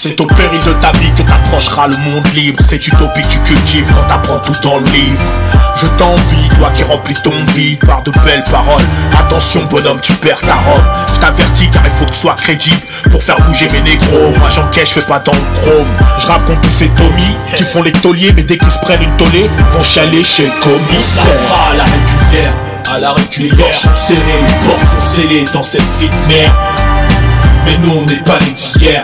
C'est au péril de ta vie que t'approcheras le monde libre. C'est utopie que tu cultives quand t'apprends tout dans le livre. Je t'envie, toi qui remplis ton vide par de belles paroles. Attention bonhomme, tu perds ta robe. Je t'avertis car il faut que tu sois crédible pour faire bouger mes négros. Moi j'encaisse, je fais pas dans le chrome. Je rappe contre tous ces Tommy qui font les tauliers, mais dès qu'ils se prennent une tollée, vont chialer chez le commissaire. À la régulière, à la régulière, les gorges sont serrées, les portes sont scellées dans cette vie de merde. Mais nous on n'est pas les d'hier.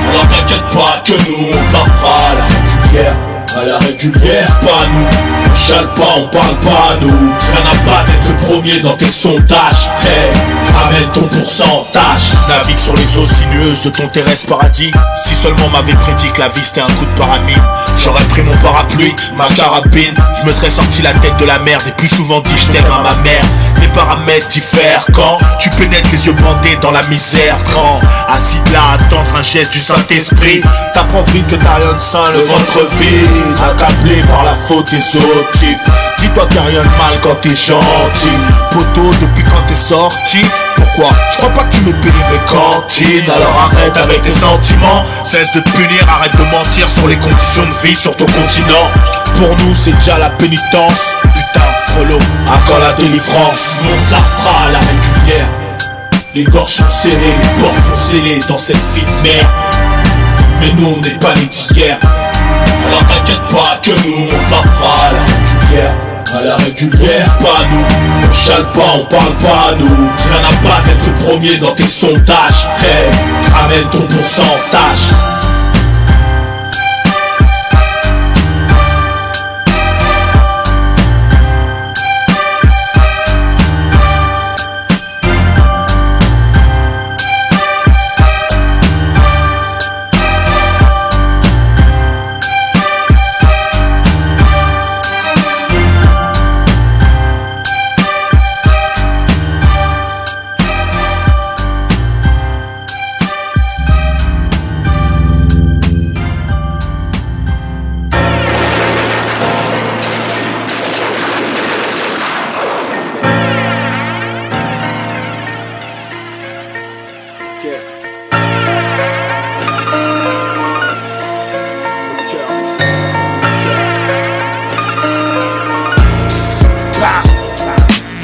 Alors t'inquiète pas que nous on parlera à la régulière. À la régulière, c'est pas nous, on chale pas, on parle pas à nous. Rien à pas d'être le premier dans tes sondages. Hey, ramène ton pourcentage. Navigue sur les eaux sinueuses de ton terrestre paradis. Si seulement m'avait prédit que la vie c'était un coup de paramine, j'aurais pris mon parapluie, ma carabine. Je me serais sorti la tête de la merde et plus souvent dit je t'aime à ma mère. Les paramètres diffèrent quand tu pénètres les yeux bandés dans la misère. Quand assis là à attendre un geste du Saint-Esprit, t'apprends vite que t'as rien de sain, le ventre vide, accablé par la faute des autres types. Dis-toi qu'il n'y a rien de mal quand t'es gentil. Poto, depuis quand t'es sorti, pourquoi? Je crois pas que tu me payes mes cantines. Alors arrête avec tes sentiments, cesse de te punir, arrête de mentir sur les conditions de vie sur ton continent. Pour nous c'est déjà la pénitence. Putain, frelot, à quand la délivrance? Monte la fra à la régulière. Les gorges sont serrées, les portes sont scellées dans cette vie de merde. Mais nous on n'est pas les d'hier. Alors t'inquiète pas que nous on parlera à la régulière. À la régulière, c'est pas nous, on chale pas, on parle pas à nous. Rien à pas d'être le premier dans tes sondages. Hey, ramène ton pourcentage.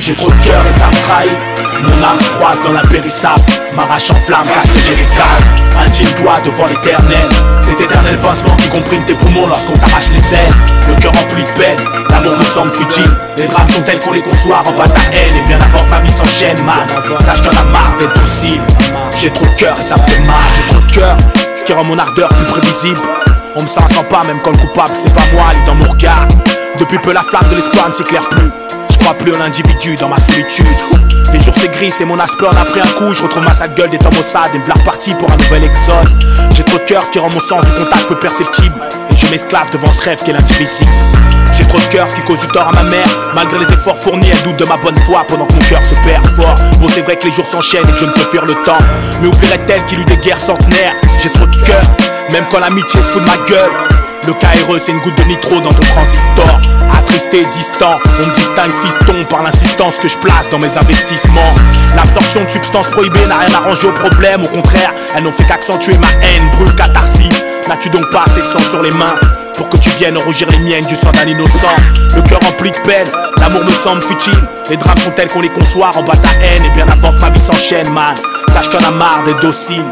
J'ai trop de cœur et ça me trahit. Mon âme se croise dans l'impérissable, m'arrache en flamme car j'ai les calmes. Indigne-toi devant l'éternel. Cet éternel pincement qui comprime tes poumons lorsqu'on t'arrache les ailes. Le cœur rempli de peine, l'amour me semble futile. Les drames sont tels qu'on les conçoit en bas de la haine. Et bien avant que ma vie s'enchaîne, man, sache que la marre d'être docile. J'ai trop de cœur et ça me fait mal. J'ai trop de cœur, ce qui rend mon ardeur plus prévisible. On me sent pas même quand le coupable c'est pas moi, il est dans mon regard. Depuis peu la flamme de l'espoir ne s'éclaire plus. Je crois plus en l'individu dans ma solitude. Les jours c'est gris, c'est mon aspect en a pris un coup. Je retrouve ma sale gueule des temps maussades et me v'là reparti pour un nouvel exode. J'ai trop de cœur, ce qui rend mon sens du contact peu perceptible. Et je m'esclave devant ce rêve qui est l'indivisible. J'ai trop de cœur, ce qui cause du tort à ma mère. Malgré les efforts fournis, elle doute de ma bonne foi pendant que mon cœur se perd fort. Bon c'est vrai que les jours s'enchaînent et que je ne peux fuir le temps. Mais oublierait-elle qu'il eut des guerres centenaires? J'ai trop de cœur, même quand l'amitié se fout de ma gueule. Le KRE c'est une goutte de nitro dans ton transistor. Attristé, distant, on me distingue fiston par l'insistance que je place dans mes investissements. L'absorption de substances prohibées n'a rien arrangé au problème. Au contraire, elles n'ont fait qu'accentuer ma haine. Brûle catharsis, n'as-tu donc pas assez de sang sur les mains pour que tu viennes rougir les miennes du sang d'un innocent? Le cœur rempli de peine, l'amour me semble futile. Les drames sont tels qu'on les conçoit en bas de la haine. Et bien avant que ma vie s'enchaîne, man, sache qu'il y en a marre d'être docile.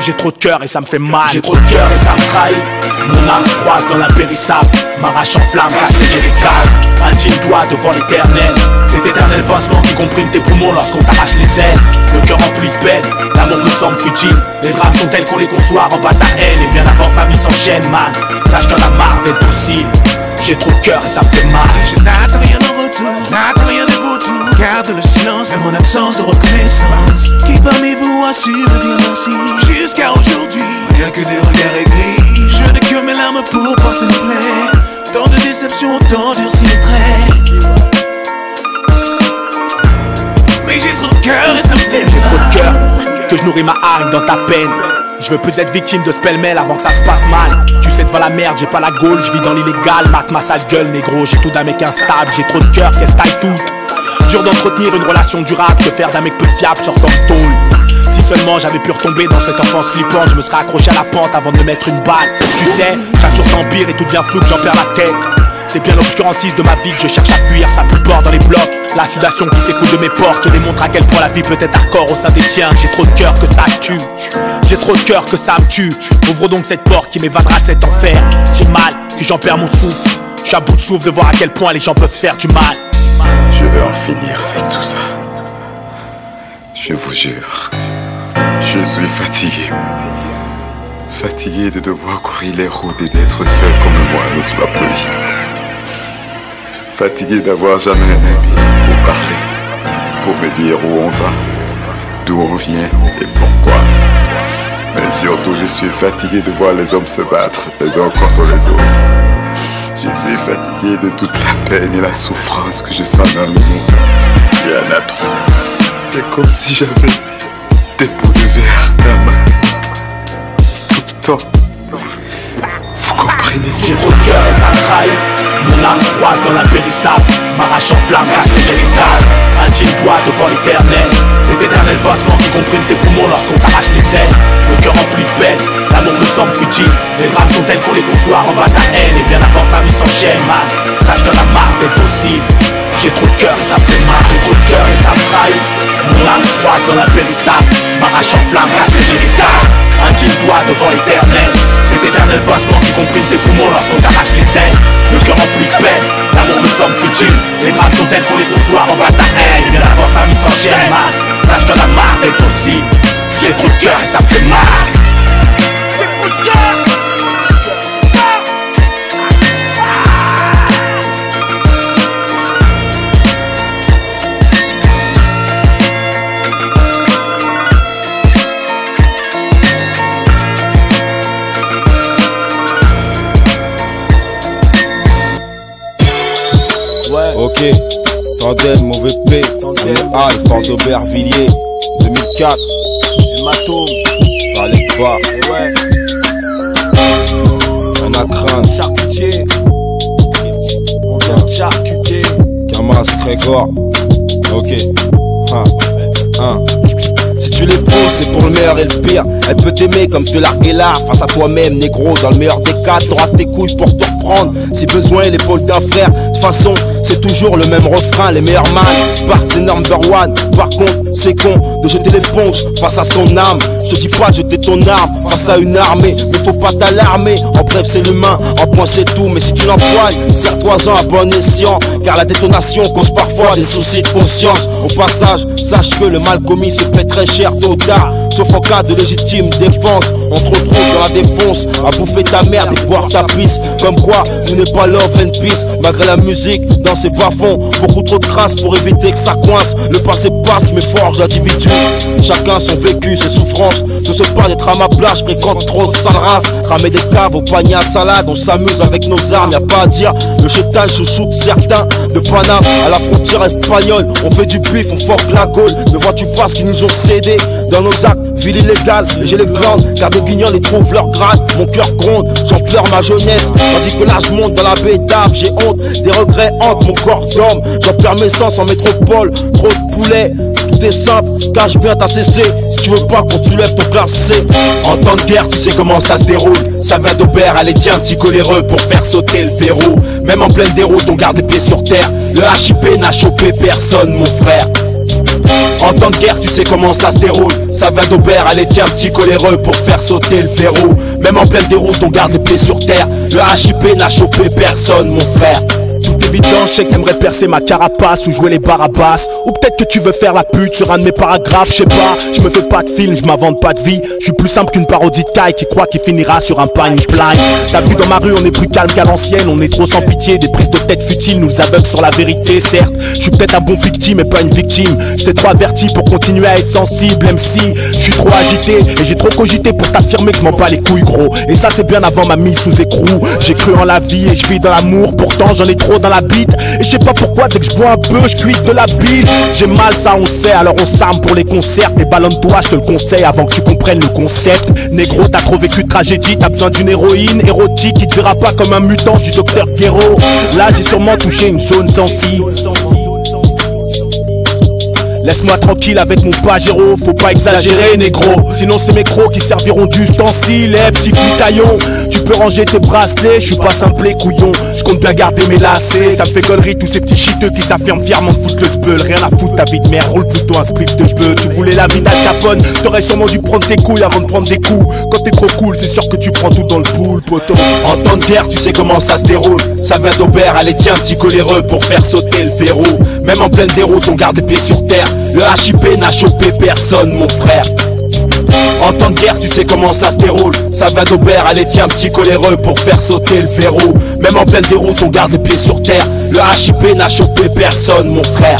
J'ai trop de cœur et ça me fait mal. J'ai trop de cœur et ça me trahit. Mon âme se croise dans l'impérissable, m'arrache en flamme car j'ai les calmes. Indigne-toi devant l'éternel. Cet éternel pincement qui comprime tes poumons lorsqu'on t'arrache les ailes. Le cœur rempli de peine, l'amour me semble futile. Les drames sont tels qu'on les conçoit en bas de la haine. Et bien avant que ma vie s'enchaîne, man, sache qu'il y en a marre d'être docile. J'ai trop de cœur et ça me fait mal. Je n'attends rien en retour, n'attends rien de retour. Garde le silence et mon absence de reconnaissance. Qui parmi vous a su me dire merci? Jusqu'à aujourd'hui, rien que des regards aigris. Je n'ai que mes larmes pour penser mes plaies. Tant de déceptions, tant durci les traits. Mais j'ai trop de cœur et ça me fait mal. J'ai trop de cœur, que je nourris ma hargne dans ta peine. Je veux plus être victime de ce pêle-mêle avant que ça se passe mal. Tu sais devant la merde, j'ai pas la gaule, je vis dans l'illégal. Mate ma sale gueule négro, j'ai tout d'un mec instable. J'ai trop de cœur, qu'est-ce taille tout. Dur d'entretenir une relation durable, que faire d'un mec peu fiable sortant de tôle. Si seulement j'avais pu retomber dans cette enfance flippante, je me serais accroché à la pente avant de me mettre une balle. Tu sais, chaque jour s'empire et tout devient flou que j'en perds la tête. C'est bien l'obscurantisme de ma vie que je cherche à fuir, ça pue bord dans les blocs. La sudation qui s'écoule de mes portes démontre à quel point la vie peut être hardcore au sein des tiens. J'ai trop de cœur que ça tue, j'ai trop de cœur que ça me tue. Ouvre donc cette porte qui m'évadera de cet enfer. J'ai mal, que j'en perds mon souffle. Je suis à bout de souffle de voir à quel point les gens peuvent se faire du mal. Je vais en finir avec tout ça. Je vous jure. Je suis fatigué. Fatigué de devoir courir les routes et d'être seul comme moi sous la pluie. Fatigué d'avoir jamais un ami pour parler, pour me dire où on va, d'où on vient et pourquoi. Mais surtout, je suis fatigué de voir les hommes se battre les uns contre les autres. Je suis fatigué de toute la peine et la souffrance que je sens dans le monde. Il y en a trop. C'est comme si j'avais des pots de verre dans ma tête. Tout le temps. Vous comprenez? J'ai trop de cœur et ça me trahit. Mon âme se croise dans l'impérissable, m'arrache en flamme, cache le génital. Un jean bois devant l'éternel. Cet éternel passement qui comprime tes poumons lorsqu'on t'arrache les ailes. Le cœur rempli de peine, l'amour me semble futile. Les drames sont tels qu'on les conçoit en bas de la haine. Et bien avant que ma vie s'enchaîne, man, ça je donne la marre d'être possible. J'ai trop de cœur et ça me fait mal, j'ai trop de cœur et ça me trahit. Mon âme se croise dans l'impérissable, m'arrache en flamme, cache le génital. Un jean bois devant l'éternel. Cet éternel passement qui comprime tes poumons lorsqu'on t'arrache les ailes. Le cœur rempli de peine, l'amour me semble futile. Les drames sont tels qu'on les conçoit en bas de la haine. Et bien avant que ma vie s'enchaîne, man, ça je donne la marre d'être possible. J'ai trop de cœur et ça me fait mal. J'ai trop de cœur. Ouais. Ok, Tandem, mauvais P, Aïe, Fort d'Aubervilliers, 2004, Hématome, fallait pas, ouais, un à craindre, charcutier, on vient de charcuter. Camas, Grégor, ok, Si tu l'épouses, c'est pour le meilleur et le pire. Elle peut t'aimer comme te larguer là. Face à toi-même, négro, dans le meilleur des cas, t'auras tes couilles pour te reprendre. Si besoin, l'épaule d'un frère. De toute façon, c'est toujours le même refrain. Les meilleurs man partent number one. Par contre, c'est con de jeter l'éponge face à son âme. Je te dis pas de jeter ton arme face à une armée, mais faut pas t'alarmer. En bref, c'est l'humain, en point c'est tout. Mais si tu l'empoignes, serre-toi-en à bon escient. Car la détonation cause parfois des soucis de conscience. Au passage, sache que le mal commis se paie très cher tôt ou tard. Sauf en cas de légitime défense. On te retrouve dans la défonce à bouffer ta merde et boire ta pisse. Comme quoi, vous n'êtes pas love and peace. Malgré la musique, dans ses bas-fonds, beaucoup trop de crasse pour éviter que ça coince. Le passé passe mais forge l'individu. Chacun son vécu, ses souffrances. Je sais pas d'être à ma place, je fréquente trop de sales races. Ramer des caves au panier à salade, on s'amuse avec nos armes, y'a pas à dire. Le chétal chouchoute certains de Paname à la frontière espagnole. On fait du bif, on forque la Gaule. Ne vois-tu pas ce qu'ils nous ont cédé dans nos actes? Ville illégale, j'ai les glandes, car des guignols les trouvent leur grade. Mon cœur gronde, j'en pleure ma jeunesse. Tandis que là je monte dans la baie d'Ave, j'ai honte, des regrets hantent mon corps d'homme. J'en perds mes sens en métropole, trop de poulets. Tout est simple, cache bien ta CC. Si tu veux pas qu'on tu lèves ton classe C. En temps de guerre, tu sais comment ça se déroule. Ça vient d'Aubert, allez tiens, petit coléreux pour faire sauter le verrou. Même en pleine déroute, on garde les pieds sur terre. Le HIP n'a chopé personne, mon frère. En temps de guerre, tu sais comment ça se déroule. Ça va d'Aubert, allez tiens, petit coléreux pour faire sauter le verrou. Même en pleine déroute, on garde les pieds sur terre. Le HIP n'a chopé personne, mon frère. Toute évidence, je sais que t'aimerais percer ma carapace ou jouer les barabasses. Ou peut-être que tu veux faire la pute sur un de mes paragraphes, je sais pas. Je me fais pas de film, je m'invente pas de vie. Je suis plus simple qu'une parodie de taille qui croit qu'il finira sur un pipeline. T'as vu dans ma rue, on est plus calme qu'à l'ancienne. On est trop sans pitié, des prises de tête futiles nous aveuglent sur la vérité, certes. Je suis peut-être un bon victime mais pas une victime. J'étais trop averti pour continuer à être sensible, même si je suis trop agité et j'ai trop cogité pour t'affirmer que je m'en bats les couilles, gros. Et ça c'est bien avant ma mise sous écrou. J'ai cru en la vie et je vis dans l'amour, pourtant j'en ai trop dans la bite. Et je sais pas pourquoi dès que je bois un peu je cuite de la bile. J'ai mal, ça on sait, alors on s'arme pour les concerts. Et ballonne-toi, je te le conseille avant que tu comprennes le concept. Négro, t'as trop vécu de tragédie, t'as besoin d'une héroïne érotique qui te verra pas comme un mutant du docteur Guéraud. Là j'ai sûrement touché une zone sensible. Laisse-moi tranquille avec mon pajero, faut pas exagérer négro. Sinon c'est mes crocs qui serviront d'ustensiles. Eh petit couitaillon, tu peux ranger tes bracelets. Je suis pas simple et couillon, je compte bien garder mes lacets. Ça me fait connerie tous ces petits chiteux qui s'affirment fièrement de foutre le speul. Rien à foutre ta vie de merde, roule plutôt un spliff de bœuf. Tu voulais la vie d'Al Capone, t'aurais sûrement dû prendre tes couilles avant de prendre des coups. Quand t'es trop cool, c'est sûr que tu prends tout dans le pool, poteau. En temps de guerre, tu sais comment ça se déroule. Ça vient d'Aubert, allez tiens petit coléreux pour faire sauter le verrou. Même en pleine déroute, on garde les pieds sur terre. Le HIP n'a chopé personne, mon frère. En temps de guerre, tu sais comment ça se déroule. Ça vient d'Aubert, allez tiens petit coléreux pour faire sauter le verrou. Même en pleine déroute, on garde les pieds sur terre. Le HIP n'a chopé personne, mon frère.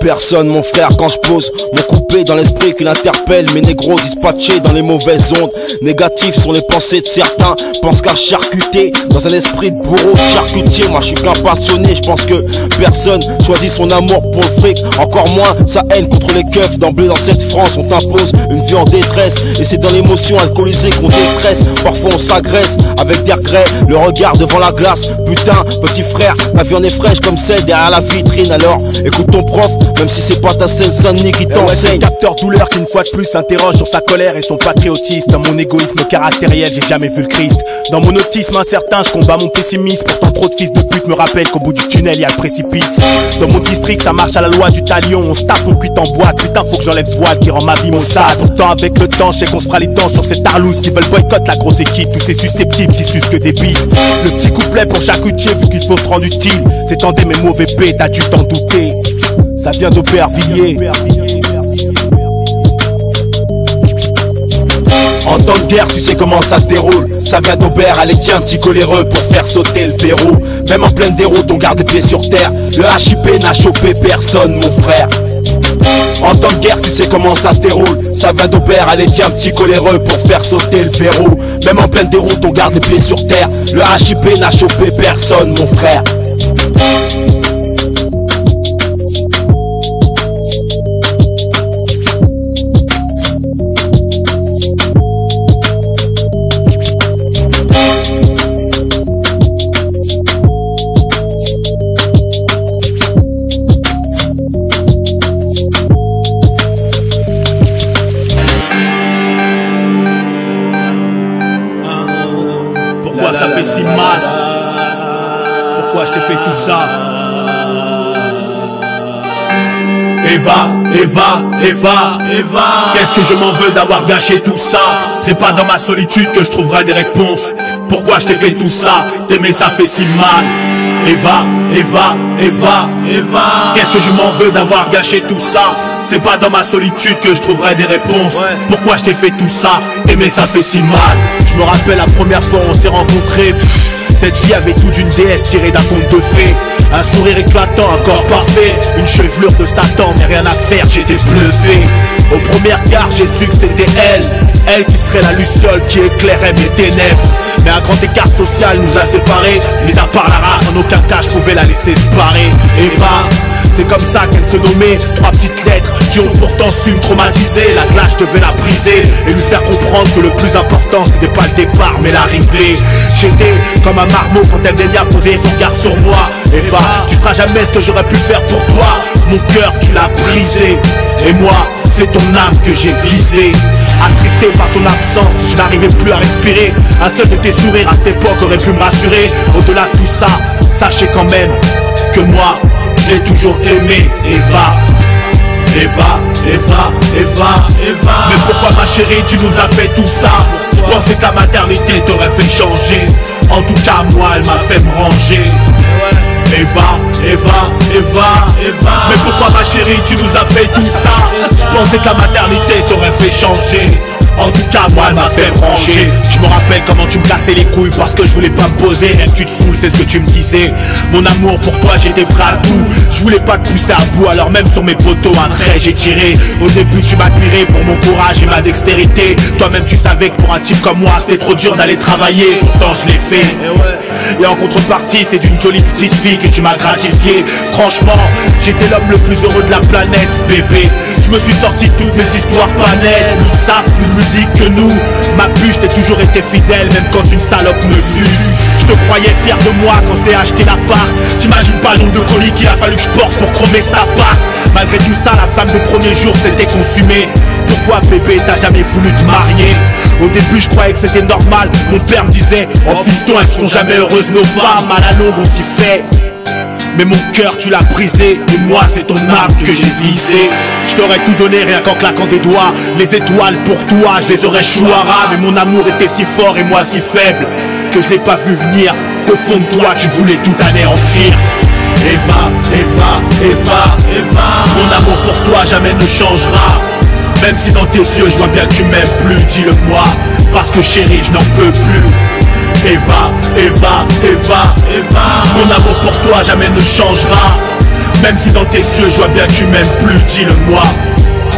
Personne mon frère quand je pose mon coupé dans l'esprit qui l'interpelle. Mes négros dispatchés dans les mauvaises ondes. Négatifs sont les pensées de certains. Pensent qu'à charcuter dans un esprit de bourreau, de charcutier. Moi je suis qu'un passionné, je pense que personne choisit son amour pour le fric. Encore moins sa haine contre les keufs. D'emblée dans cette France on t'impose une vie en détresse. Et c'est dans l'émotion alcoolisée qu'on déstresse. Parfois on s'agresse avec des regrets. Le regard devant la glace. Putain petit frère, ma vie en est fraîche comme celle derrière la vitrine. Alors écoute ton prof, même si c'est pas ta Seine-Saint-Denis qui t'enseigne. Capteur douleur qui une fois de plus s'interroge sur sa colère et son patriotisme. Dans mon égoïsme caractériel, j'ai jamais vu le Christ. Dans mon autisme incertain, je combats mon pessimisme. Pourtant trop de fils de pute me rappellent qu'au bout du tunnel y a le précipice. Dans mon district, ça marche à la loi du talion. On se tape, on cuit en boîte. Putain, faut que j'enlève ce voile qui rend ma vie maussade. Pourtant avec le temps, je sais qu'on se fera les dents sur ces tarlousses qui veulent boycott la grosse équipe. Tous ces susceptibles qui sucent que des bites. Le petit couplet pour charcutier vu qu'il faut se rendre utile. C'est tendé mes mauvais pets, t'as dû t'en douter. Ça vient d'Aubervilliers. En temps de guerre, tu sais comment ça se déroule. Ça vient d'Aubert, allez tiens petit coléreux pour faire sauter le verrou. Même en pleine déroute, on garde les pieds sur terre. Le HIP n'a chopé personne, mon frère. En temps de guerre, tu sais comment ça se déroule. Ça vient d'Aubert, allez tiens petit coléreux pour faire sauter le verrou. Même en pleine déroute, on garde les pieds sur terre. Le HIP n'a chopé personne, mon frère. Pourquoi ça fait si mal? Pourquoi je t'ai fait tout ça? Eva, qu'est-ce que je m'en veux d'avoir gâché tout ça? C'est pas dans ma solitude que je trouverai des réponses. Pourquoi je t'ai fait tout ça? T'aimer ça fait si mal. Eva, qu'est-ce que je m'en veux d'avoir gâché tout ça? C'est pas dans ma solitude que je trouverai des réponses. Pourquoi je t'ai fait tout ça? T'aimer ça fait si mal. Je me rappelle la première fois où on s'est rencontrés. Cette vie avait tout d'une déesse tirée d'un conte de fées. Un sourire éclatant, un corps parfait. Une chevelure de Satan, mais rien à faire, j'étais bluffé. Au premier regard, j'ai su que c'était elle. Elle qui serait la luciole qui éclairait mes ténèbres. Mais un grand écart social nous a séparés. Mis à part la race, en aucun cas je pouvais la laisser se barrer. Eva, c'est comme ça qu'elle se nommait. 3 petites lettres qui ont pourtant su me traumatiser. La glace, je devais la briser et lui faire comprendre que le plus important c'était pas le départ mais l'arrivée. J'étais comme un marmot quand elle daigna poser son regard sur moi. Eva, tu seras jamais ce que j'aurais pu faire pour toi. Mon cœur tu l'as brisé. Et moi, c'est ton âme que j'ai visée. Attristé par ton absence, je n'arrivais plus à respirer. Un seul de tes sourires à cette époque aurait pu me rassurer. Au-delà de tout ça, sachez quand même que moi, je l'ai toujours aimé, Eva. Mais pourquoi ma chérie tu nous as fait tout ça? Je pensais que la maternité t'aurait fait changer. En tout cas moi elle m'a fait me ranger. Eva. Mais pourquoi ma chérie tu nous as fait tout ça? Je pensais que la maternité t'aurait fait changer. En tout cas moi elle m'a fait brancher. Je me rappelle comment tu me cassais les couilles parce que je voulais pas me poser. Même tu te saoules, c'est ce que tu me disais. Mon amour pour toi j'étais prêt à tout. Je voulais pas te pousser à bout, alors même sur mes poteaux un trait j'ai tiré. Au début tu m'admirais pour mon courage et ma dextérité. Toi-même tu savais que pour un type comme moi c'était trop dur d'aller travailler. Pourtant je l'ai fait. Et en contrepartie c'est d'une jolie petite fille que tu m'as gratifié. Franchement j'étais l'homme le plus heureux de la planète, bébé. Je me suis sorti de toutes mes histoires pas nettes. Ça, plus de musique que nous. Ma bûche, t'ai toujours été fidèle, même quand une salope me suce. Je te croyais fier de moi quand j'ai acheté l'appart. T'imagines pas le nombre de colis qu'il a fallu que je porte pour chromer cet appart. Malgré tout ça, la femme de premier jour s'était consumée. Pourquoi bébé t'as jamais voulu te marier? Au début je croyais que c'était normal. Mon père me disait, oh fiston elles seront jamais heureuses nos femmes. À la longue on s'y fait. Mais mon cœur tu l'as brisé. Et moi c'est ton âme que j'ai visé. Je t'aurais tout donné rien qu'en claquant des doigts. Les étoiles pour toi je les aurais chouara. Mais mon amour était si fort et moi si faible que je l'ai pas vu venir. Qu'au fond de toi tu voulais tout anéantir. Eva, Eva, Eva, Eva, mon amour pour toi jamais ne changera. Même si dans tes yeux je vois bien que tu m'aimes plus, dis-le-moi, parce que chérie je n'en peux plus. Eva, Eva, Eva, Eva, mon amour pour toi jamais ne changera. Même si dans tes yeux je vois bien que tu m'aimes plus, dis-le-moi.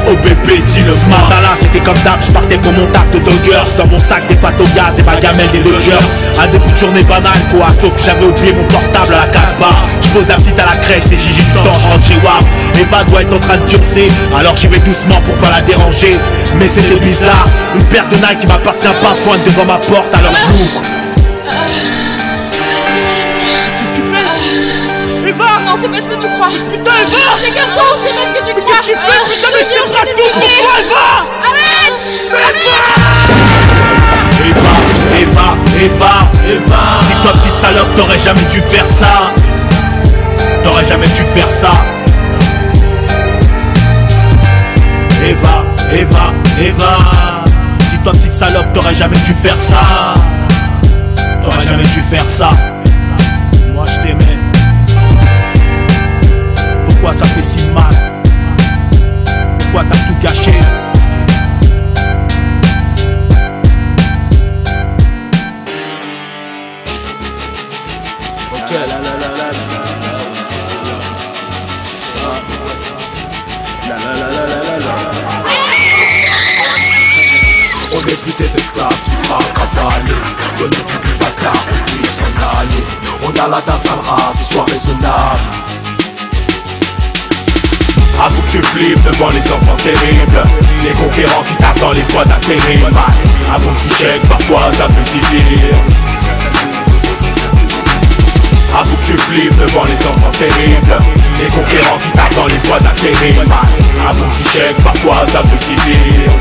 Oh bébé, dis-le. Ce matin-là c'était comme d'hab, je partais pour mon taf de doggers. Dans mon sac des pâtes au gaz et ma gamelle des Dodgers. Un début de journée banale quoi, sauf que j'avais oublié mon portable à la casse-bar. Je pose la petite à la crèche, c'est Gigi du temps, je rentre chez WAP. Eva doit être en train de pioncer, alors j'y vais doucement pour pas la déranger. Mais c'était bizarre, une paire de Nike qui m'appartient pas pointe devant ma porte, alors je l'ouvre. Qu'est-ce que tu fais? Eva! Non, c'est pas ce que tu crois. Putain, Eva! C'est que non, c'est pas ce que tu crois. Qu'est-ce que tu fais? Putain, mais je te traque tout pour toi, Eva! Arrête! Eva, Eva, Eva, dis-toi petite salope, t'aurais jamais dû faire ça. T'aurais jamais dû faire ça. Eva, Eva, Eva, dis-toi petite salope, t'aurais jamais dû faire ça. T'aurais jamais dû faire ça. Moi je t'aimais. Pourquoi ça fait si mal? Pourquoi t'as tout gâché? On n'est plus tes esclaves, tu feras cavaler. Donne-nous du bâtard, on puisse s'en aller. On a la tasse à la race, sois raisonnable. Avoue que tu flippes devant les enfants terribles, les conquérants qui tapent dans les bois d'intérim. Avoue que tu chèques, parfois ça peut saisir. Avoue que tu flippes devant les enfants terribles, les conquérants qui tapent dans les bois d'intérim. Avoue que tu chèques, parfois ça peut saisir.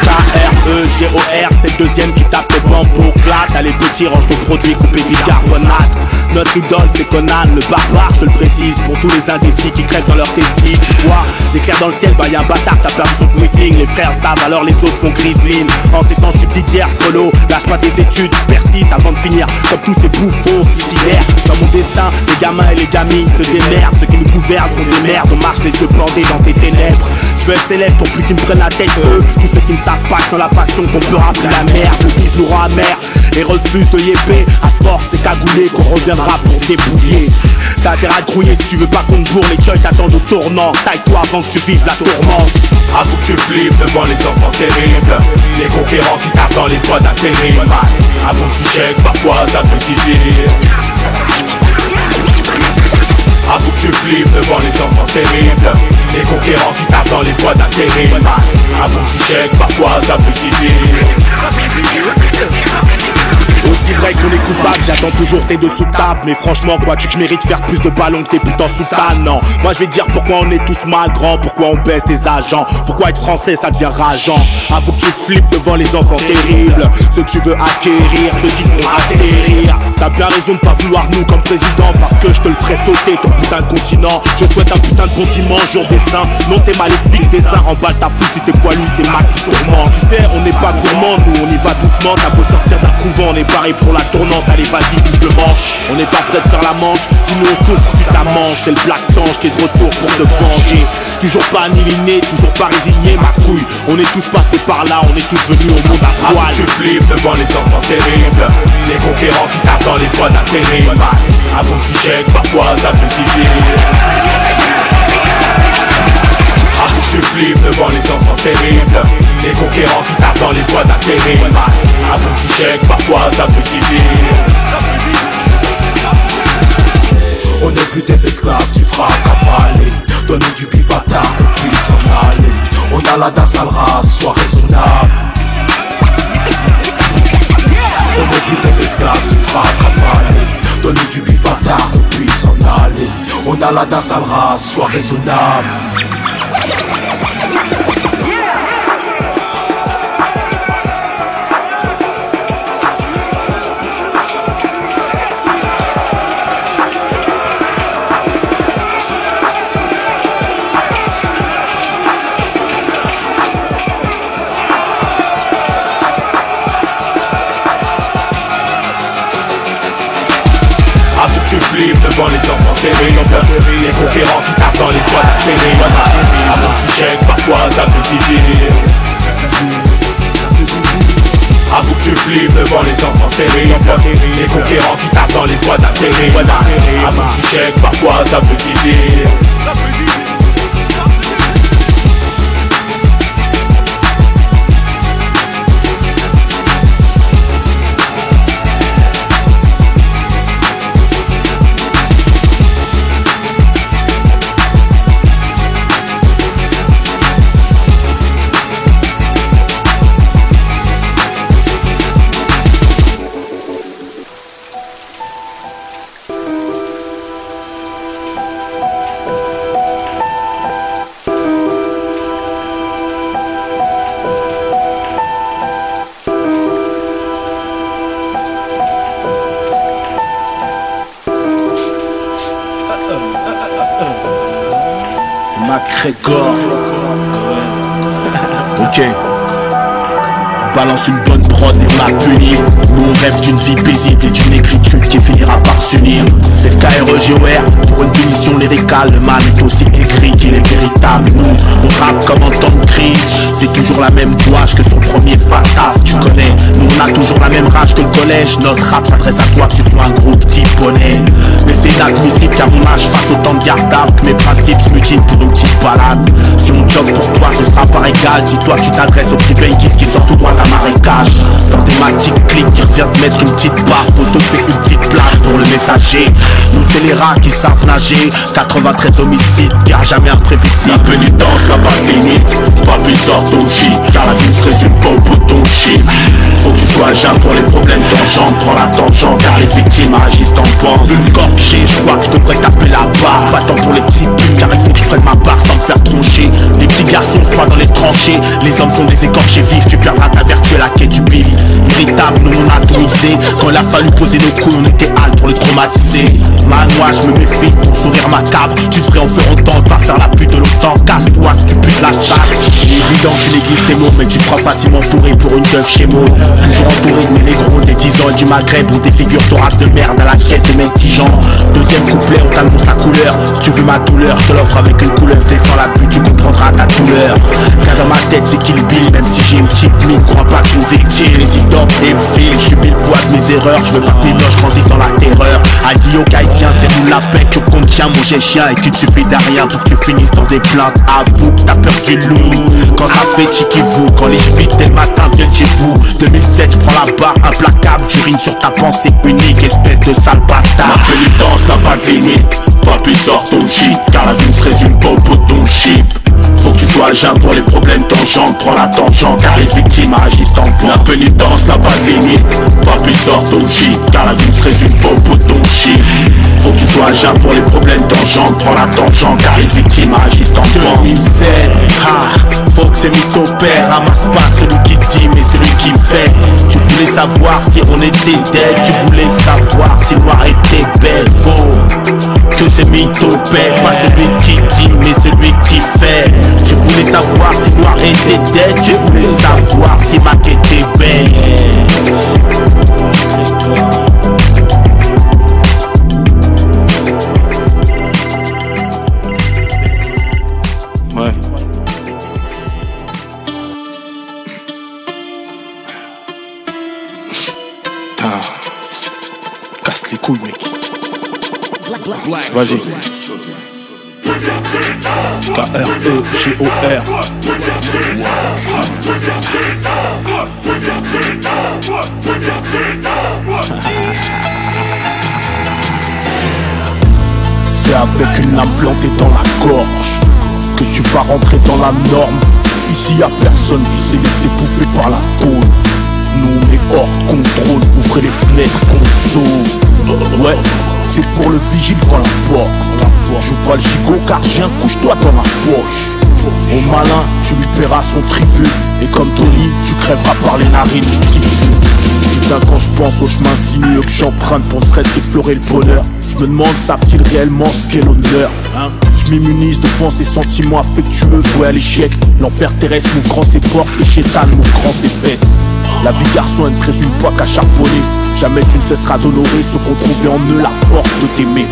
K-R-E-G-O-R, c'est le deuxième qui tape tes bambous clats. T'as les petits ranges de produits coupés bicarbonate. Notre idole c'est Conan le barbare, je te le précise. Pour tous les indécis qui crèvent dans leur tessis. Tu vois, l'éclair dans lequel y'a un bâtard, t'as perdu son meeting. Les frères savent, alors les autres font griseline. En ces temps subsidiaires, follow, lâche pas tes études, persiste avant de finir comme tous ces bouffons suicidaires. Dans mon destin, les gamins et les gamines se démerdent. Ceux qui nous gouvernent sont des merdes, on marche les yeux bandés dans tes ténèbres. Je veux être célèbre pour plus qu'ils me prennent la tête eux. Tous ceux qui ne savent pas que sans la passion qu'on peut rappeler la merde. Le bise nous rend amer et refuse de yéper. À force c'est cagoulé qu'on reviendra pour débrouiller. T'as intérêt à te grouiller si tu veux pas qu'on te bourre. Les choys t'attendent au tournant. Taille-toi avant que tu vives la tourmente. Avoue que tu flippes devant les enfants terribles, les conquérants qui tapent dans les bois d'intérim. Avoue que tu chèques, parfois ça peut saisir. Avoue que tu flippes devant les enfants terribles, les conquérants qui tapent dans les bois d'intérim. Avoue que tu chèques, parfois ça peut saisir. Aussi vrai qu'on est coupable, j'attends toujours tes dessous de table. Mais franchement, crois-tu que je mérite faire plus de ballons que tes putains soutanes? Non, moi je vais te dire pourquoi on est tous mal grands, pourquoi on baisse des agents, pourquoi être français ça devient rageant. Avoue que tu flippes devant les enfants terribles, ceux que tu veux acquérir, ceux qui te font atterrir. T'as bien raison de pas vouloir nous comme président, parce que je te le ferai sauter ton putain de continent. Je souhaite un putain de bon dimanche, jour des saints. Non t'es maléfique des saints, emballe ta foule si t'es poilu, c'est Mac qui tourmente. Tu sais, on n'est pas gourmand, nous on y va doucement. T'as beau sortir d'un couvent, on est paré pour la tournante. Allez vas-y, touche le manche. On n'est pas prêt de faire la manche, sinon on souffre si ta manche. C'est le Black Tange qui est de retour pour se venger. Toujours pas annihilé, toujours pas résigné, ma couille. On est tous passés par là, on est tous venus au monde à poil. Tu flippes devant les enfants terribles, les conquérants qui tapent dans les bois d'intérim. Avant que tu chèques, parfois ça peut saisir. Avoue que tu flippes devant les enfants terribles, les conquérants qui tapent dans les bois d'intérim. Avoue que tu chèques, parfois ça peut saisir. On n'est plus tes esclaves, tu feras cavaler. Donne-nous du bibata, qu'on puisse s'en aller. On a la dalle à la race, sois raisonnable. On n'est plus tes esclaves, tu feras cavaler. Donne-nous du bâtard qu'on puisse s'en aller. On a la danse à la race, sois raisonnable. Tu flippes devant les enfants terribles, les conquérants qui tapent dans les toits d'atterrir. Avant que tu chèques, parfois ça fait zizir. Avoue que tu flippes devant les enfants terribles, les conquérants qui tapent dans les toits d'atterrir. Avant que tu chèques, parfois ça fait zizir. McGregor. Ok. Balance une bonne prod et on l'a puni. Nous on rêve d'une vie paisible et d'une écriture qui finira par s'unir. C'est le KREGOR, pour une punition lyricale. Le mal est aussi écrit qu'il est véritable. Nous on rappe comme en temps de crise. C'est toujours la même gouache que son premier fatal. Tu connais, nous on a toujours la même rage que le collège. Notre rap s'adresse à toi que tu sois un gros petit poney. Mais c'est inadmissible qu'à mon âge fasse autant de garde à vue que mes principes se mutinent pour une petite balade. Si on job pour toi ce sera par égal. Dis-toi que tu t'adresses au petit Benkies qui sort tout droit d'un marécage. Dans des magic clics qui revient te mettre une petite barre. Photo fait une petite place pour le messager. Nous c'est les rats qui savent nager. 93 homicides, car jamais imprévisible. La pénitence n'a pas de limite. Papi sort ton shit, car la vie ne se résume pas au bout de ton shit. Faut que tu sois jeune pour les problèmes tangents. Prends la tangente car les victimes agissent en pan. Vu le gorgé, je crois que je devrais taper la barre. Pas tant pour les petites putes car il faut que je prenne ma part sans me faire troncher. Les petits garçons se croient dans les tranchées. Les hommes sont des écorchés vifs, tu perdras ta vertu à la quai du bif. Irritable, nous on a tout misé. Quand il a fallu poser nos couilles, on était hal pour les traumatiser. Manois, je me méfie, ton sourire macabre. Tu devrais en faire autant, pas faire la pute de l'OTAN. Casse-toi si tu putes la chatte. Il est évident que tu négliges tes mots, mais tu te feras facilement fourrer pour une teuf chez moi. Toujours entouré de mes négros, des 10 ans et du Maghreb, ou des figures thorax de merde à la quête de mes petits gens. Deuxième couplet, on t'annonce la couleur. Si tu veux ma douleur, je te l'offre avec une couleur. Descends la pute, tu comprendras ta douleur. Rien dans ma tête, c'est Kill Bill, même si j'ai une petite mine, crois pas que je suis une victime. Les idoles et fil, je suis le poids de mes erreurs. Je veux pas que mes loges grandissent dans la terreur. Adio Kaïsien, c'est nous la paix que contient mon chien et qu'il te suffit d'un rien pour que tu finisses dans des plaintes. Avoue que t'as peur du loup. Quand ça fait chiquez-vous, quand les schmitts dès le matin viennent chez vous. 2007, je prends la barre implacable, j'urine sur ta pensée unique, espèce de sale bâtard. La pénitence n'a pas de limite. Papi sort ton shit, car la vie ne se résume pas au bout de ton shit. Faut que tu sois jeune pour les problèmes tangents. Prends la tangente car les victimes agissent en fond. La pénitence n'a pas de limite. Papi sort ton shit, car la vie ne se résume pas au bout de ton shit. Faut que tu sois jeune pour les problèmes tangents. Prends la tangente car les victimes agissent en fond. 2007, faut que ces mythos père. Ramasse pas celui qui dit mais celui qui fait. Tu voulais savoir si on était dead. Tu voulais savoir si noir était belle. Faut que ces mythos père. Pas celui qui dit mais celui qui fait. Tu voulais savoir si noir était dead. Tu voulais savoir si Mac était belle. Ouais. Casse les couilles, mec. Vas-y. KREGOR. C'est avec une lame plantée dans la gorge que tu vas rentrer dans la norme. Ici y'a personne qui s'est laissé bouffer par la poule. Nous on est hors de contrôle, ouvrez les fenêtres qu'on sauve. Ouais, c'est pour le vigile devant la porte. Joue pas le gigot gardien, couche-toi dans ma poche. Au malin, tu lui paieras son tribut. Et comme Tony, tu crèveras par les narines. Putain, quand je pense au chemin sinueux que j'emprunte pour ne serait-ce qu'effleurer le bonheur, je me demande, savent-ils réellement ce qu'est l'honneur, hein? Je m'immunise devant ces sentiments affectueux voués à l'échec. L'enfer terrestre m'ouvre grand ses portes, le chétan m'ouvre grand ses fesses. La vie garçon, elle ne se résume pas qu'à charbonner. Jamais tu ne cesseras d'honorer ceux qu'on trouvait en eux la force de t'aimer.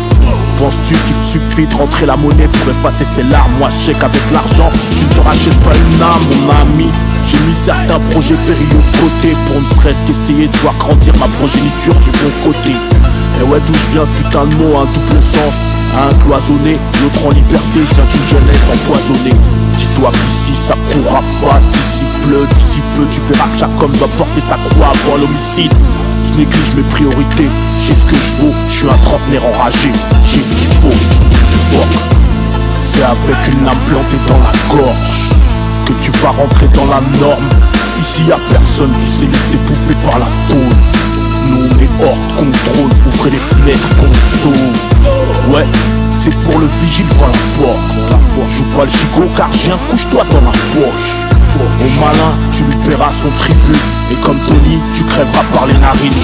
Penses-tu qu'il te suffit de rentrer la monnaie pour effacer ses larmes? Moi je sais qu'avec l'argent, tu ne te rachètes pas une âme, mon ami. J'ai mis certains projets périlleux de côté pour ne serait-ce qu'essayer de voir grandir ma progéniture du bon côté. Et ouais, d'où vient ce putain de mot, un double sens, un cloisonné, l'autre en liberté, je viens d'une jeunesse empoisonnée. Dis-toi qu'ici ça courra pas, d'ici pleut, d'ici peu, tu verras que chaque homme doit porter sa croix avant l'homicide. Je néglige mes priorités, j'ai ce que je vaux, je suis un trentenaire enragé, j'ai ce qu'il faut. Fuck. C'est avec une lame plantée dans la gorge que tu vas rentrer dans la norme. Ici y'a personne qui s'est laissé bouffer par la tôle. Nous on est hors de contrôle, ouvrez les fenêtres qu'on sauve. Ouais, c'est pour le vigile devant la porte. Joue pas le gigot gardien, couche-toi dans ma poche. Au malin, tu lui paieras son tribut. Et comme Tony, tu crèveras par les narines.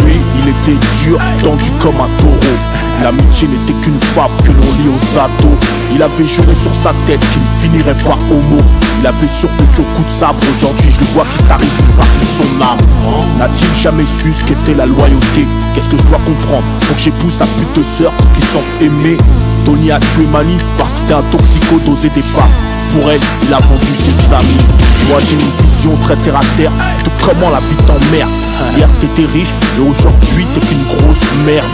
Lui, il était dur, tendu comme un taureau. L'amitié n'était qu'une fable que l'on lit aux ados. Il avait juré sur sa tête qu'il ne finirait pas homo. Il avait survécu au coup de sabre. Aujourd'hui je le vois qu'il t'arrive une partie de son âme. N'a-t-il jamais su ce qu'était la loyauté? Qu'est-ce que je dois comprendre pour que j'épouse sa pute de sœur pour qu'il sente aimer? Tony a tué Mani parce qu'il était un toxico dosé des femmes. Pour elle, il a vendu ses amis. Moi j'ai une vision très terre à terre de comment la vie t'emmerde. Hier t'étais riche et aujourd'hui t'es qu'une grosse merde.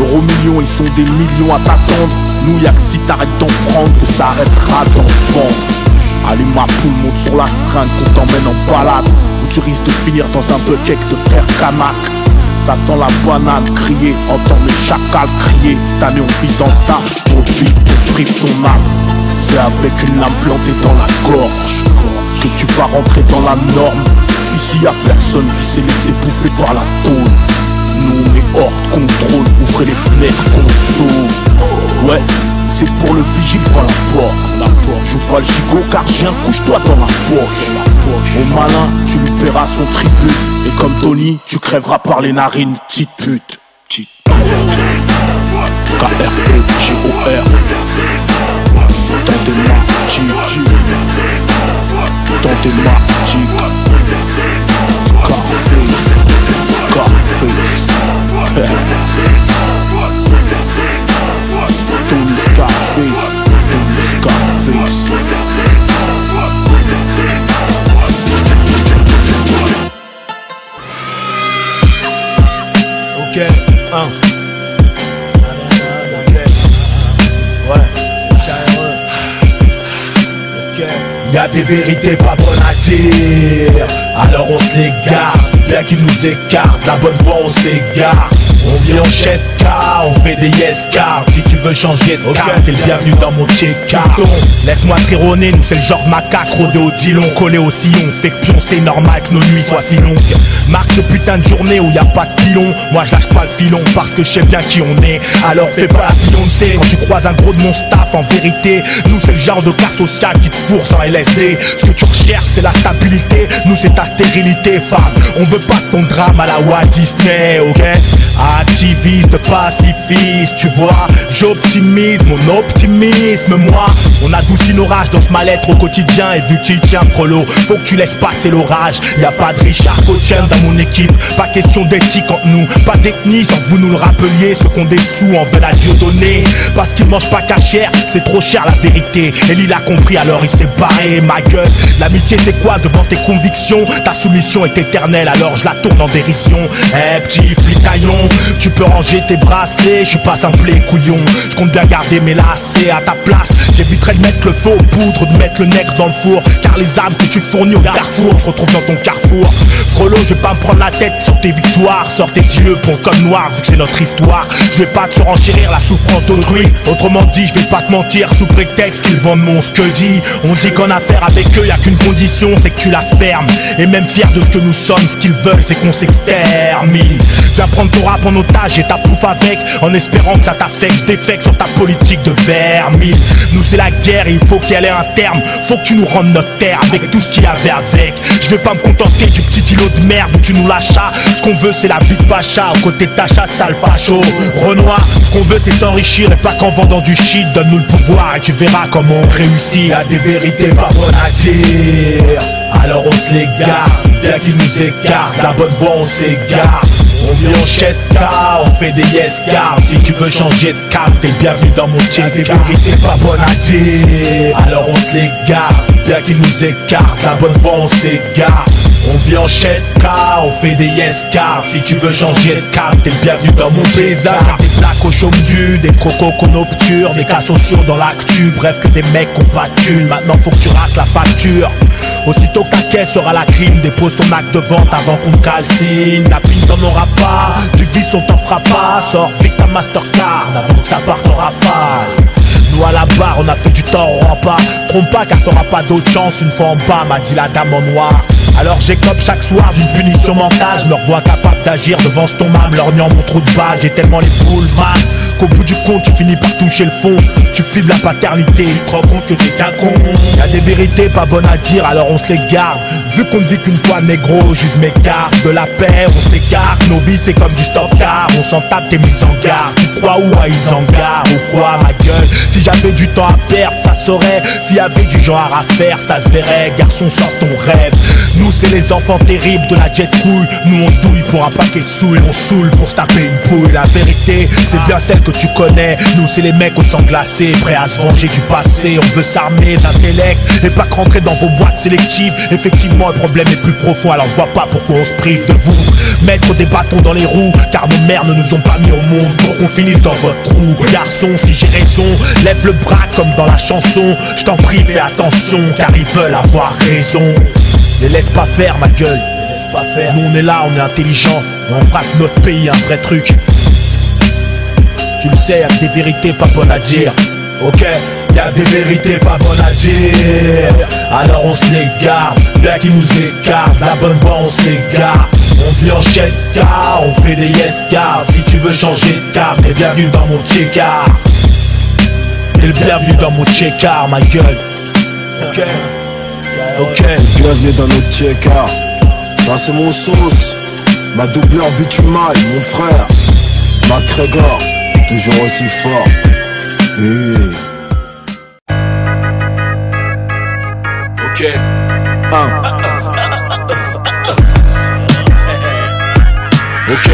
Euro millions, ils sont des millions à t'attendre. Nous y'a que si t'arrêtes d'en prendre que ça arrêtera d'en vendre. Allez ma poule, monte sur la seringue qu'on t'emmène en balade, où tu risques de finir dans un bucket de frère Kanak. Ça sent la banane crier, entends mes chacals crier. Tanné on vit dans le tas, pour vivre, pour prive ton âme. C'est avec une lame plantée dans la gorge que tu vas rentrer dans la norme. Ici y'a personne qui s'est laissé bouffer par la tôle. Nous on est hors de contrôle, ouvrez les fenêtres qu'on sauve. Ouais, c'est pour le vigile devant la porte. Joue pas le gigot gardien, couche-toi dans ma poche. Au malin, tu lui paieras son tribut. Et comme Tony, tu crèveras par les narines, petite pute. K-R-E-G-O-R. Dans tes martiques, dans tes martiques. Scarface, Tony Scarface, Tony Scarface. Ok, ouais, c'est KRE. Ok. Y'a des vérités pas bonnes à dire, alors on se les garde. Bien qu'ils nous écartent, la bonne voie on s'égare. On vit en chèque car, on fait des yes car. Si tu veux changer de carte, t'es le bienvenu dans mon check-car. Laisse-moi tironner, nous c'est le genre macaque. Rodé au dilon, collé au sillon. Fait que pion c'est normal que nos nuits soient si longues. Marque ce putain de journée où y a pas de pilon. Moi je lâche pas le filon parce que je sais bien qui on est. Alors fais pas la Beyoncé quand tu croises un gros de mon staff. En vérité, nous c'est le genre de car social qui te fourre sans LSD. Ce que tu recherches c'est la stabilité, nous c'est ta stérilité femme. On veut pas ton drame à la Walt Disney, ok? Activiste, pacifiste, tu vois, j'optimise mon optimisme, moi. On adoucit nos rages dans ce mal-être au quotidien. Et vu qu'il tient prolo, faut que tu laisses passer l'orage. Y'a pas de Richard Cochen dans mon équipe, pas question d'éthique entre nous, pas d'ethnie sans que vous nous le rappeliez. Ceux qu'on des sous en veulent à Dieu donner, parce qu'ils mangent pas cachère, c'est trop cher la vérité. Et il a compris alors il s'est barré, ma gueule. L'amitié c'est quoi devant tes convictions? Ta soumission est éternelle alors je la tourne en dérision. Petit flicaillon, tu peux ranger tes bracelets, je suis pas simple couillon. Je compte bien garder mes lacets à ta place. J'éviterai de mettre le feu aux poudres, de mettre le nègre dans le four. Car les âmes que tu fournis au carrefour se retrouvent dans ton carrefour. Frollo, je vais pas me prendre la tête sur tes victoires. Sors tes yeux pour le code noir, vu que c'est notre histoire. Je vais pas te surenchérir la souffrance d'autrui. Autrement dit, je vais pas te mentir sous prétexte qu'ils vendent mon ce que dit. On dit qu'en affaire avec eux, y'a qu'une condition c'est que tu la fermes. Et même fier de ce que nous sommes, ce qu'ils veulent c'est qu'on s'extermine. Viens prendre ton rap en otage et ta pouffe avec, en espérant que ça t'affecte. Je défecte sur ta politique de vermine. Nous c'est la guerre et il faut qu'elle ait un terme. Faut que tu nous rendes notre terre avec tout ce qu'il y avait avec. Je vais pas me contenter du petit îlot de merde où tu nous lâchas. Ce qu'on veut c'est la vie de Pacha, aux côtés de Tacha de sale facho. Renoir, ce qu'on veut c'est s'enrichir et pas qu'en vendant du shit. Donne-nous le pouvoir et tu verras comment on réussit. Y'a des vérités pas bonnes à dire, alors on se les garde. Bien qu'ils nous écartent, la bonne voie on s'égare. On vit en chèque car, on fait des yes car. Si tu veux changer de carte, t'es bienvenu dans mon check. Des vérités pas bonnes à dire, alors on se les garde. Bien qu'ils nous écartent, la bonne voie on s'égare. On vit en chèque car, on fait des yes car. Si tu veux changer de carte, t'es bienvenu dans mon paysage. Des plaques au chaume du, des crocos nocturnes, des cas sociaux dans l'actu. Bref que des mecs qu'on pas de thunes. Maintenant faut que tu rases la facture. Aussitôt que ta caisse sera la crime, dépose ton acte de vente avant qu'on te calcine. La pine t'en aura pas, du vice on t'en fera pas. Sors vite ta Mastercard avant que ça parte en rafale. Nous à la barre on a fait du temps, on rend pas. Trompe pas car t'auras pas d'autre chance une fois en bas, m'a dit la dame en noir. Alors j'écope chaque soir d'une punition mentale. Je me revois capable d'agir devant ce tombable, lorgnant mon trou de balle. J'ai tellement les boules mal qu'au bout du compte tu finis par toucher le fond. Tu fibres la paternité, tu te rends compte que t'es qu'un con. Y'a des vérités pas bonnes à dire alors on se les garde. Vu qu'on ne vit qu'une fois négro, juste m'écarte de la paix, on s'écarte. Nos vies c'est comme du stop-car, on s'en tape tes mises en garde. Tu crois où à Isengard ou quoi ma gueule? Si j'avais du temps à perdre, ça saurait. S'il y avait du genre à faire, ça se verrait. Garçon sors ton rêve. Nous c'est les enfants terribles de la jet couille. Nous on douille pour un paquet de sous et on saoule pour se taper une pouille. La vérité c'est bien celle que tu connais. Nous c'est les mecs au sang glacé, prêts à se venger du passé. On veut s'armer d'intellect et pas que rentrer dans vos boîtes sélectives. Effectivement le problème est plus profond, alors je vois pas pourquoi on se prive de vous. Mettre des bâtons dans les roues, car nos mères ne nous ont pas mis au monde pour qu'on finisse dans votre trou. Garçon, si j'ai raison, lève le bras comme dans la chanson. Je t'en prie fais attention, car ils veulent avoir raison. Les laisse pas faire ma gueule, les laisse pas faire. Nous on est là, on est intelligent, on braque notre pays, un vrai truc. Tu le sais, y'a des vérités pas bonnes à dire. Ok, y'a des vérités pas bonnes à dire, alors on se les garde. Bien qu'ils nous écartent, la bonne voie on s'égare. On vit en chèque car, on fait des yes car. Si tu veux changer de carte, t'es bienvenu dans mon check-car. T'es le bienvenu dans mon check-car, ma gueule. Ok, ok. Bienvenue dans notre check-car. Ça c'est mon sauce, ma doubleur Bitumal, mon frère. MacGregor, toujours aussi fort. Oui. Ok. Ok.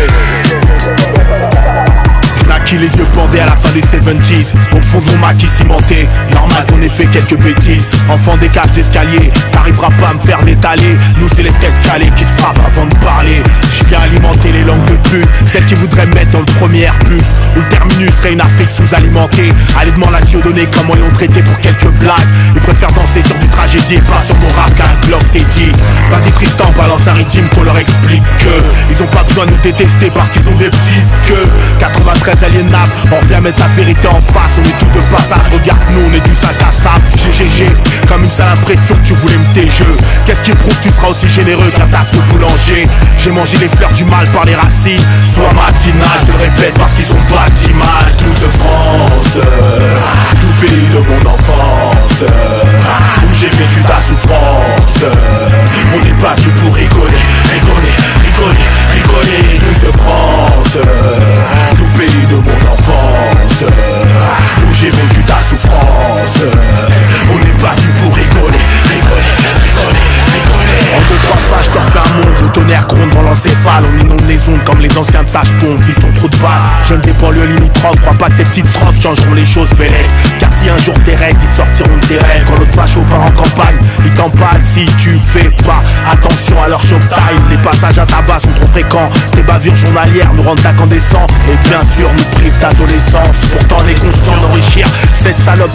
Naquis les yeux bandés à la fin des 70s. Au fond de mon maquis cimenté, normal qu'on ait fait quelques bêtises. Enfant des cages d'escalier, t'arriveras pas à me faire détaler. Nous c'est les têtes calées qui te frappent avant de parler. Je viens alimenter les langues de pute, celles qui voudraient me mettre dans le premier Airbus, où le terminus serait une Afrique sous-alimentée. Allez demander à Dieudonné comment ils l'ont traité pour quelques blagues. Ils préfèrent danser sur du tragédie et pas sur mon rap qu'un Glock t'es dit. Vas-y Tristan, balance un rythme qu'on leur explique que ils ont pas besoin de nous détester parce qu'ils ont des petites queues. 93 aliénables, on revient mettre la vérité en face. On est tous de passage, regarde nous, on est du sac à sable. GGG, comme une sale impression que tu voulais me tes jeux. Qu'est-ce qui prouve que tu seras aussi généreux qu'un taf de boulanger? J'ai mangé les fleurs du mal par les racines. Sois matinal, je le répète parce qu'ils ont bâti mal. Douce France, tout pays de mon enfance, où j'ai vécu ta souffrance. On n'est pas venu pour rigoler, rigoler, rigoler, rigoler. Douce France, tout pays de mon enfance, où j'ai vécu ta souffrance. On n'est pas venu pour rigoler, rigoler, rigoler, rigoler. En 2-3 pages, je refais un monde, le tonnerre gronde dans l'encéphale. On inonde les ondes comme les anciens de sage-pompe, vise ton trou de balle. Jeune des banlieues limitrophes, crois pas que tes petites strophes changeront les choses belles. Car si un jour tes règles, ils te sortiront de tes rêves. Quand l'autre facho part en campagne, ils t'empalent si tu fais pas attention à leur showtime. Les passages à tabac sont trop fréquents, tes bavures journalières nous rendent incandescents. Et bien sûr nous privent d'adolescence. Pourtant on est conscient d'enrichir cette salope,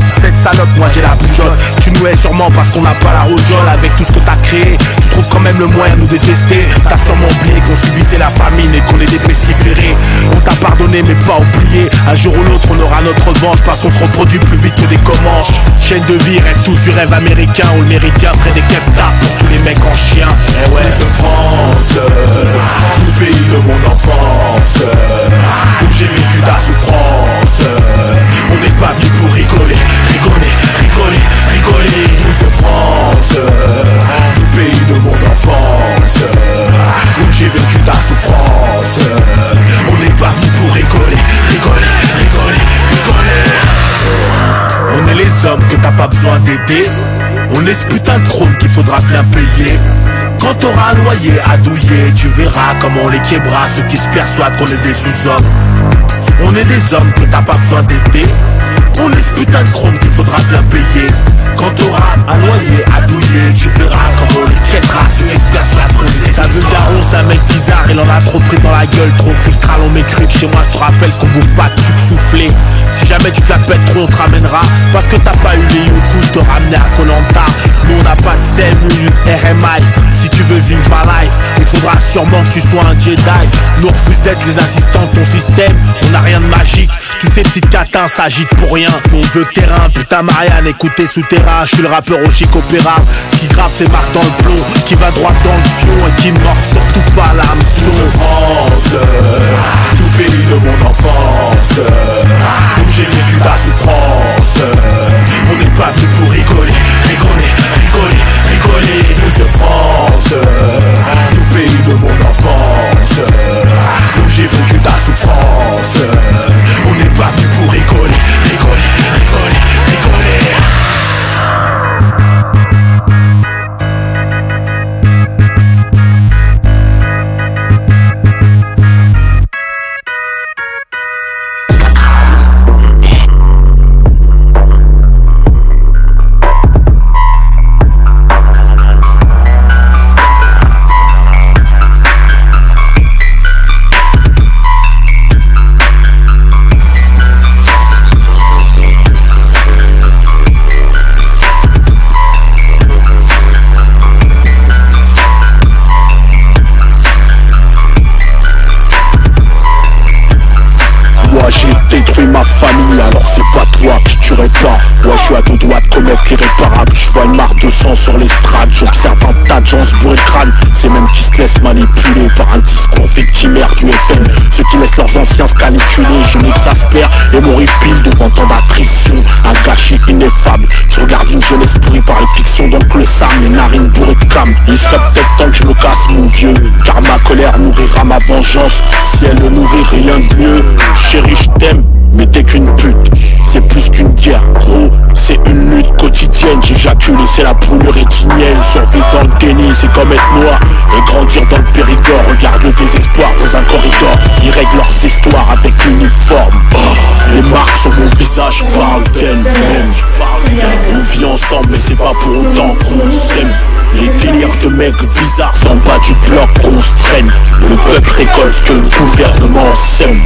moi j'ai la plus jaune. Tu nous hais sûrement parce qu'on n'a pas la rougeole. Avec tout ce que t'as créé, tu trouves quand même le moyen de nous détester. T'as sûrement oublié qu'on subissait la famine et qu'on est des pestiférés. On t'a pardonné mais pas oublié. Un jour ou l'autre on aura notre revanche parce qu'on se reproduit plus vite que des commanches. Chaîne de vie, rêve tous du rêve américain, où le méridien ferait des keftas pour tous les mecs en chien. Eh ouais, France, le pays de mon enfance, où j'ai vécu ta souffrance. On n'est pas venu pour rigoler, rigoler, rigoler, rigoler. Nous France, le pays de mon enfance, où j'ai vécu ta souffrance. On n'est pas venu pour rigoler, rigoler, rigoler, rigoler. On est les hommes que t'as pas besoin d'aider. On est ce putain de trône qu'il faudra bien payer. Quand t'auras un loyer à douiller, tu verras comment on les québra, ceux qui se persuadent qu'on est des sous-hommes. On est des hommes que t'as pas besoin d'aider. On est ce putain de trône qu'il faudra bien payer. Quand t'auras un loyer à douiller, tu verras comment on les traitera, ceux qui se persuadent qu'on est des sous-hommes. T'as vu le daron, c'est un mec bizarre, il en a trop pris dans la gueule, trop filtral, on m'écrit que chez moi je te rappelle qu'on bouffe pas de sucre soufflé. Si jamais tu te la pètes trop, on te ramènera. Parce que t'as pas eu les coups de te ramener à Koh-Lanta. Nous on n'a pas de sel, une RMI. Si tu veux vivre ma life, il faudra sûrement que tu sois un Jedi. Nous on refuse d'être les assistants de ton système. On n'a rien de magique. Tous ces petits catins s'agitent pour rien. On veut terrain, putain Marianne, écoutez souterrain. Je suis le rappeur au chic opéra qui grave ses marques dans le plomb, qui va droit dans le fion et qui ne mord surtout pas l'hameçon. France, tout pays de mon enfance, où j'ai vécu ta souffrance. On n'est pas venu pour rigoler, rigoler, rigoler, rigoler. Nous de France, tout pays de mon enfance, où j'ai vécu ta souffrance. On n'est pas venu pour rigoler, rigoler, rigoler, rigoler. Ma famille, alors c'est pas toi que je tuerai pas. Ouais, je suis à deux doigts de commettre l'irréparable. Je vois une mare de sang sur l'estrade. J'observe un tas de gens se bourrer le crâne. C'est même qui se laissent manipuler par un discours victimaire du FM. Ceux qui laissent leurs anciens se caniculer. Je m'exaspère et m'horripile devant tant d'attrition. Un gâchis ineffable. Je regarde une jeunesse pourrie par les fictions d'Oncle Sam, les narines bourrées de cam. Il serait peut-être temps que je me casse mon vieux, car ma colère nourrira ma vengeance. Si elle ne nourrit rien de mieux, chérie je t'aime, mais t'es qu'une pute. C'est plus qu'une guerre, gros, c'est une lutte quotidienne. J'éjacule et c'est la brûlure étinienne. Survivre dans le déni, c'est comme être noir et grandir dans le Périgord. Regarde le désespoir dans un corridor. Ils règlent leurs histoires avec l'uniforme. Les marques sur mon visage parlent d'elles-mêmes. On vit ensemble mais c'est pas pour autant qu'on s'aime. Les délires de mecs bizarres sont pas du bloc qu'on se traîne. Le peuple récolte ce que le gouvernement sème.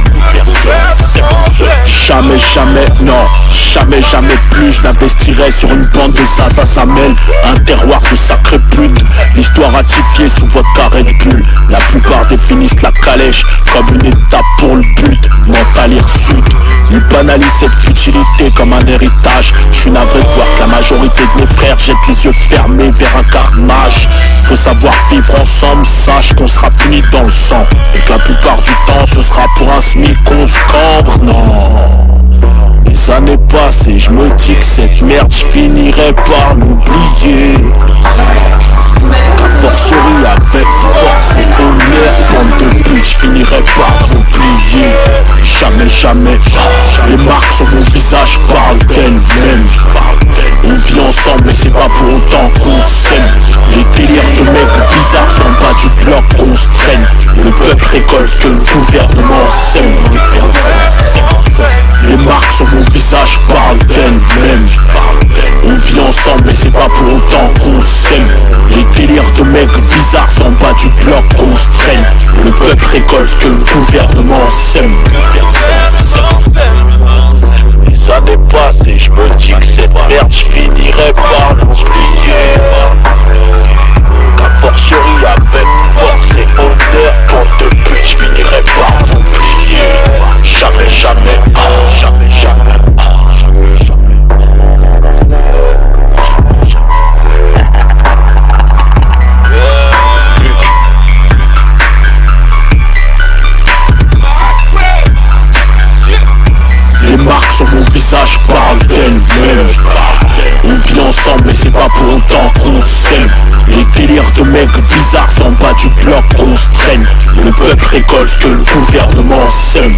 Jamais, jamais, non, jamais, jamais plus je n'investirai sur une bande de ça mêle. Un terroir de sacré pute. L'histoire ratifiée sous votre carré de bulle. La plupart définissent la calèche comme une étape pour le but. Mental hirsute, ils banalisent cette futilité comme un héritage. Je suis navré de voir que la majorité de mes frères jettent les yeux fermés vers un carnage. Faut savoir vivre ensemble, sache qu'on sera puni dans le sang. Et que la plupart du temps ce sera pour un SMIC qu'on se cambre. Non, les années passées, je me dis que cette merde, je finirai par l'oublier. Qu'à fortiori avec force et honneur, bande de but, je finirai par l'oublier. Jamais, jamais, les marques sur mon visage parlent d'elles-mêmes. On vit ensemble mais c'est pas pour autant qu'on s'aime. Les délires de mecs bizarres sont pas du bloc qu'on se traîne. Le peuple récolte ce que le gouvernement sème. Les marques sur mon visage parlent d'elles-mêmes. On vit ensemble mais c'est pas pour autant qu'on s'aime. Les délires de mecs bizarres sont pas du bloc qu'on se traîne. Le peuple récolte ce que le gouvernement sème. Les années passées, je me dis que cette merde, je finirai par l'oublier. Qu'à fortiori avec force et honneur, quand de but, je finirai par l'oublier. Jamais, jamais, jamais, jamais, jamais, jamais. de mecs bizarres, c'est en bas du bloc qu'on se traîne. Le peuple récolte ce que le gouvernement sème.